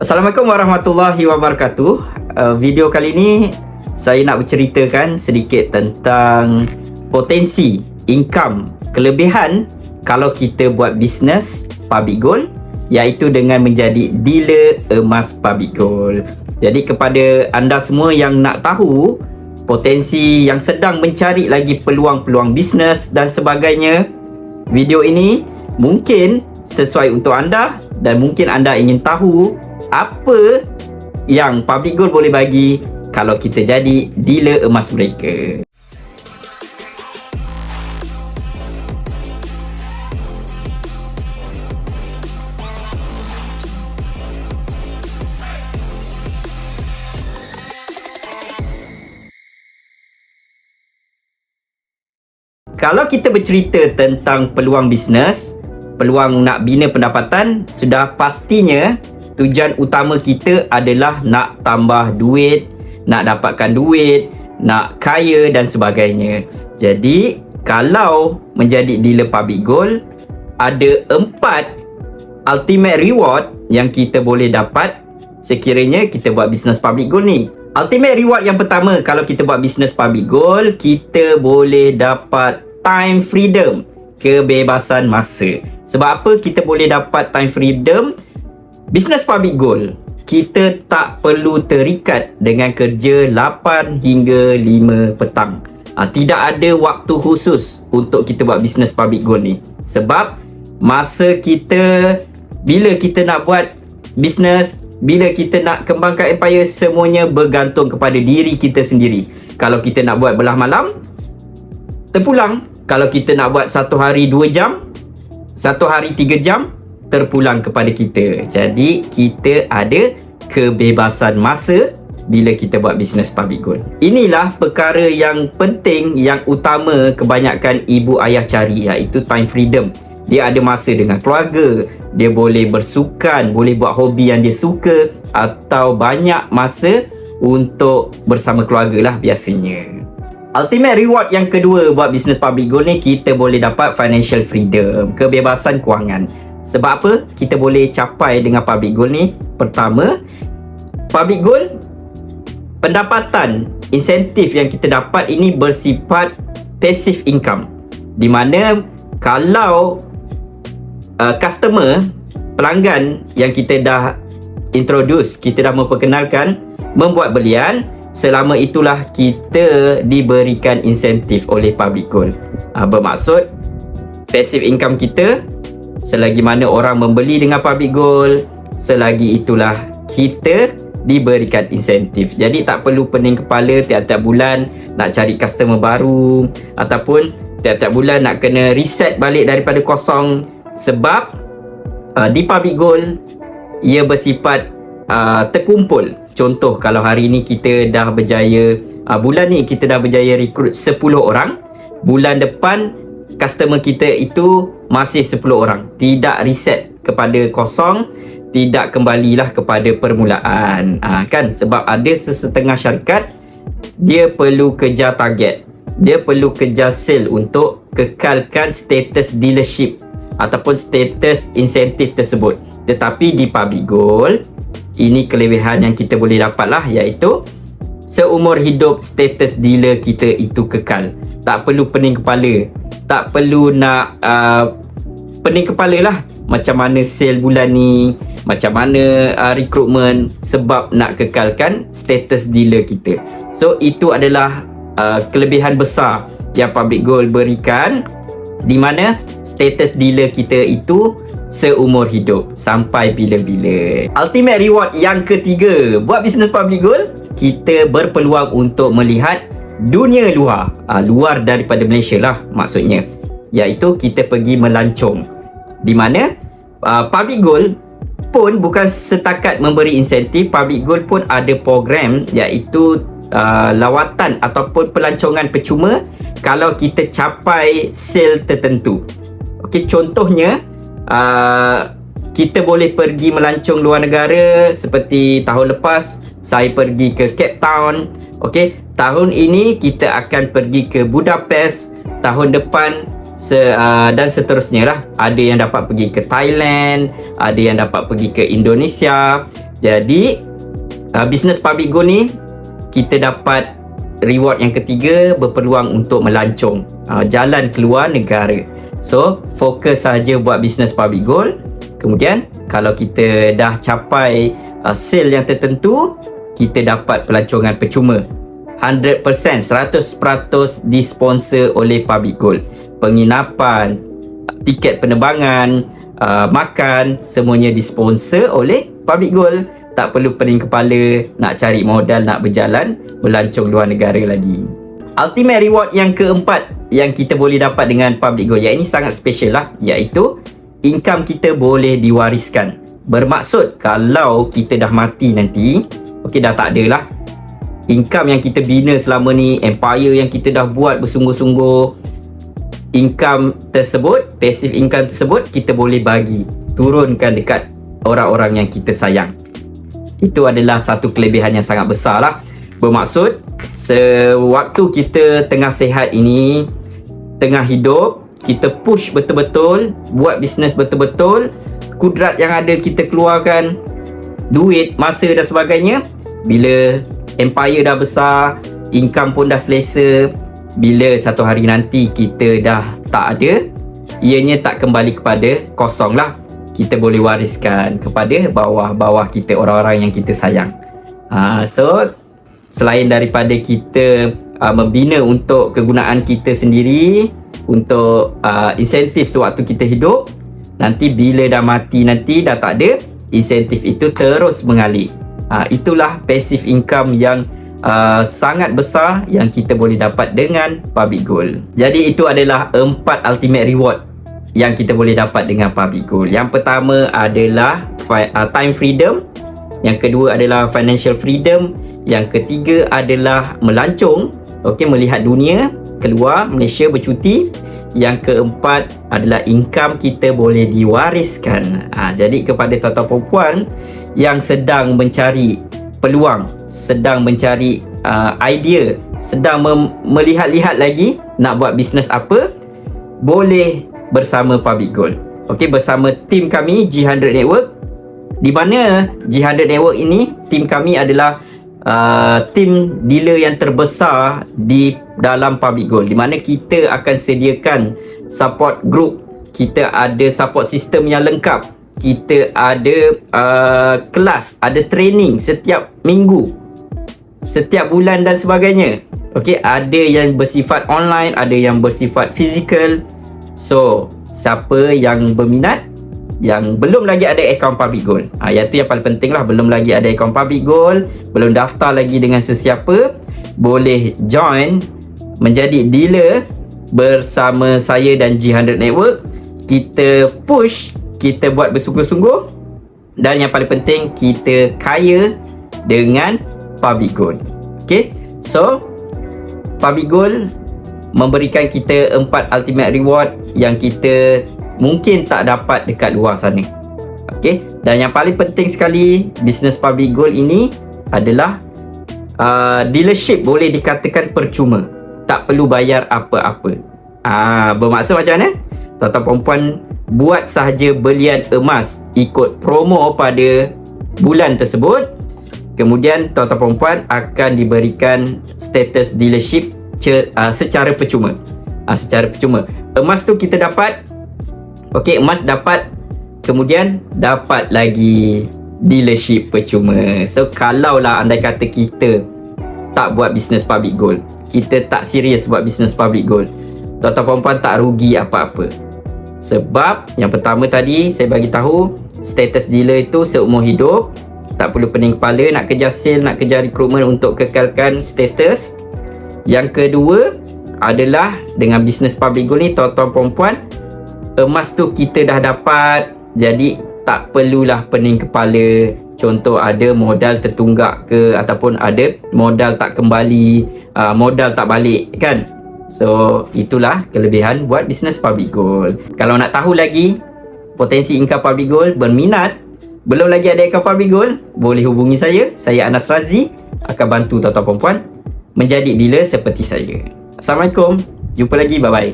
Assalamualaikum warahmatullahi wabarakatuh. Video kali ini saya nak berceritakan sedikit tentang potensi income kelebihan kalau kita buat bisnes public gold, iaitu dengan menjadi dealer emas public gold. Jadi kepada anda semua yang nak tahu potensi, yang sedang mencari lagi peluang-peluang bisnes dan sebagainya, video ini mungkin sesuai untuk anda dan mungkin anda ingin tahu apa yang public gold boleh bagi kalau kita jadi dealer emas mereka. Kalau kita bercerita tentang peluang bisnes, peluang nak bina pendapatan, sudah pastinya tujuan utama kita adalah nak tambah duit, nak dapatkan duit, nak kaya dan sebagainya. Jadi, kalau menjadi dealer public gold, ada 4 ultimate reward yang kita boleh dapat sekiranya kita buat bisnes public gold ni. Ultimate reward yang pertama, kalau kita buat bisnes public gold, kita boleh dapat time freedom, kebebasan masa. Sebab apa kita boleh dapat time freedom? Bisnes public gold, kita tak perlu terikat dengan kerja 8 hingga 5 petang. Tidak ada waktu khusus untuk kita buat bisnes public gold ni. Sebab masa kita, bila kita nak buat bisnes, bila kita nak kembangkan empire, semuanya bergantung kepada diri kita sendiri. Kalau kita nak buat belah malam, terpulang. Kalau kita nak buat satu hari 2 jam, satu hari 3 jam, terpulang kepada kita. Jadi kita ada kebebasan masa bila kita buat bisnes public gold. Inilah perkara yang penting, yang utama kebanyakan ibu ayah cari, iaitu time freedom. Dia ada masa dengan keluarga, dia boleh bersukan, boleh buat hobi yang dia suka, atau banyak masa untuk bersama keluarga lah biasanya. Ultimate reward yang kedua buat bisnes public gold ni, kita boleh dapat financial freedom, kebebasan kewangan. Sebab apa kita boleh capai dengan public gold ni? Pertama, public gold, pendapatan, insentif yang kita dapat ini bersifat passive income, di mana kalau customer, pelanggan yang kita dah introduce, kita dah memperkenalkan, membuat belian, selama itulah kita diberikan insentif oleh public gold. Bermaksud passive income kita, selagi mana orang membeli dengan public gold, selagi itulah kita diberikan insentif. Jadi tak perlu pening kepala tiap-tiap bulan nak cari customer baru, ataupun tiap-tiap bulan nak kena reset balik daripada kosong. Sebab di public gold, ia bersifat terkumpul. Contoh, kalau hari ni kita dah berjaya, bulan ni kita dah berjaya rekrut 10 orang, bulan depan customer kita itu masih 10 orang. Tidak reset kepada kosong, tidak kembalilah kepada permulaan. Kan? Sebab ada sesetengah syarikat, dia perlu kejar target, dia perlu kejar sale untuk kekalkan status dealership ataupun status insentif tersebut. Tetapi di public gold, ini kelebihan yang kita boleh dapat lah, iaitu seumur hidup status dealer kita itu kekal. Tak perlu pening kepala, tak perlu nak pening kepala lah macam mana sale bulan ni, macam mana rekrutmen, sebab nak kekalkan status dealer kita. So itu adalah kelebihan besar yang public gold berikan, di mana status dealer kita itu seumur hidup sampai bila-bila. Ultimate reward yang ketiga buat bisnes public gold, kita berpeluang untuk melihat dunia luar, luar daripada Malaysia lah maksudnya, iaitu kita pergi melancong, di mana public gold pun bukan setakat memberi insentif. Public gold pun ada program, iaitu lawatan ataupun pelancongan percuma kalau kita capai sale tertentu. Okey, contohnya kita boleh pergi melancong luar negara. Seperti tahun lepas saya pergi ke Cape Town. Okey, tahun ini kita akan pergi ke Budapest, tahun depan dan seterusnya lah. Ada yang dapat pergi ke Thailand, ada yang dapat pergi ke Indonesia. Jadi bisnes public goal ni kita dapat reward yang ketiga, berpeluang untuk melancong, jalan keluar negara. So fokus saja buat bisnes public goal. Kemudian kalau kita dah capai sale yang tertentu, kita dapat pelancongan percuma 100%, 100% disponsor oleh public goal. Penginapan, tiket penerbangan, makan, semuanya disponsor oleh public goal. Tak perlu pening kepala nak cari modal, nak berjalan melancong luar negara lagi. Ultimate reward yang keempat yang kita boleh dapat dengan public goal, yang ini sangat special lah, iaitu income kita boleh diwariskan. Bermaksud kalau kita dah mati nanti, okey, dah tak ada lah income yang kita bina selama ni, empire yang kita dah buat bersungguh-sungguh, income tersebut, passive income tersebut, kita boleh bagi, turunkan dekat orang-orang yang kita sayang. Itu adalah satu kelebihan yang sangat besar lah. Bermaksud sewaktu kita tengah sihat ini, tengah hidup, kita push betul-betul, buat bisnes betul-betul, kudrat yang ada kita keluarkan, duit, masa dan sebagainya. Bila empire dah besar, income pun dah selesa, bila satu hari nanti kita dah tak ada, ianya tak kembali kepada kosong lah. Kita boleh wariskan kepada bawah-bawah kita, orang-orang yang kita sayang. So selain daripada kita membina untuk kegunaan kita sendiri, untuk insentif sewaktu kita hidup, nanti bila dah mati nanti dah tak ada, insentif itu terus mengalir. Itulah passive income yang sangat besar yang kita boleh dapat dengan public goal. Jadi itu adalah 4 ultimate reward yang kita boleh dapat dengan public goal. Yang pertama adalah time freedom, yang kedua adalah financial freedom, yang ketiga adalah melancong, okey, melihat dunia, keluar Malaysia bercuti. Yang keempat adalah income kita boleh diwariskan. Jadi kepada tuan-tuan perempuan yang sedang mencari peluang, sedang mencari idea, sedang melihat-lihat lagi nak buat bisnes apa, boleh bersama public goal. Okey, bersama tim kami G100 Network, di mana G100 Network ini, tim kami adalah tim dealer yang terbesar di dalam public goal, di mana kita akan sediakan support group, kita ada support system yang lengkap, kita ada kelas, ada training setiap minggu, setiap bulan dan sebagainya. Okey, ada yang bersifat online, ada yang bersifat fizikal. So siapa yang berminat, yang belum lagi ada akaun public goal, yang tu yang paling penting lah, belum lagi ada akaun public goal, belum daftar lagi dengan sesiapa, boleh join menjadi dealer bersama saya dan G100 Network. Kita push, kita buat bersungguh-sungguh, dan yang paling penting kita kaya dengan public goal. Okay, so public goal memberikan kita 4 ultimate reward yang kita mungkin tak dapat dekat luar sana. Okey, dan yang paling penting sekali, bisnes public goal ini adalah dealership boleh dikatakan percuma, tak perlu bayar apa-apa. Bermaksud macam mana? Tuan-tuan perempuan buat sahaja belian emas, ikut promo pada bulan tersebut, kemudian tuan-tuan perempuan akan diberikan status dealership secara percuma. Secara percuma. Emas tu kita dapat, okey, emas dapat, kemudian dapat lagi dealership percuma. So kalaulah andai kata kita tak buat bisnes public goal, kita tak serius buat bisnes public goal, tuan-tuan perempuan tak rugi apa-apa. Sebab yang pertama tadi saya bagi tahu, status dealer itu seumur hidup, tak perlu pening kepala nak kejar sale, nak kejar recruitment untuk kekalkan status. Yang kedua adalah dengan bisnes public goal ni, tuan-tuan perempuan, emas tu kita dah dapat, jadi tak perlulah pening kepala. Contoh ada modal tertunggak ke, ataupun ada modal tak kembali, modal tak balik kan. So itulah kelebihan buat bisnes public goal. Kalau nak tahu lagi potensi income public goal, berminat, belum lagi ada account public goal, boleh hubungi saya Anas Razi, akan bantu tuan-tuan perempuan menjadi dealer seperti saya. Assalamualaikum, jumpa lagi, bye bye.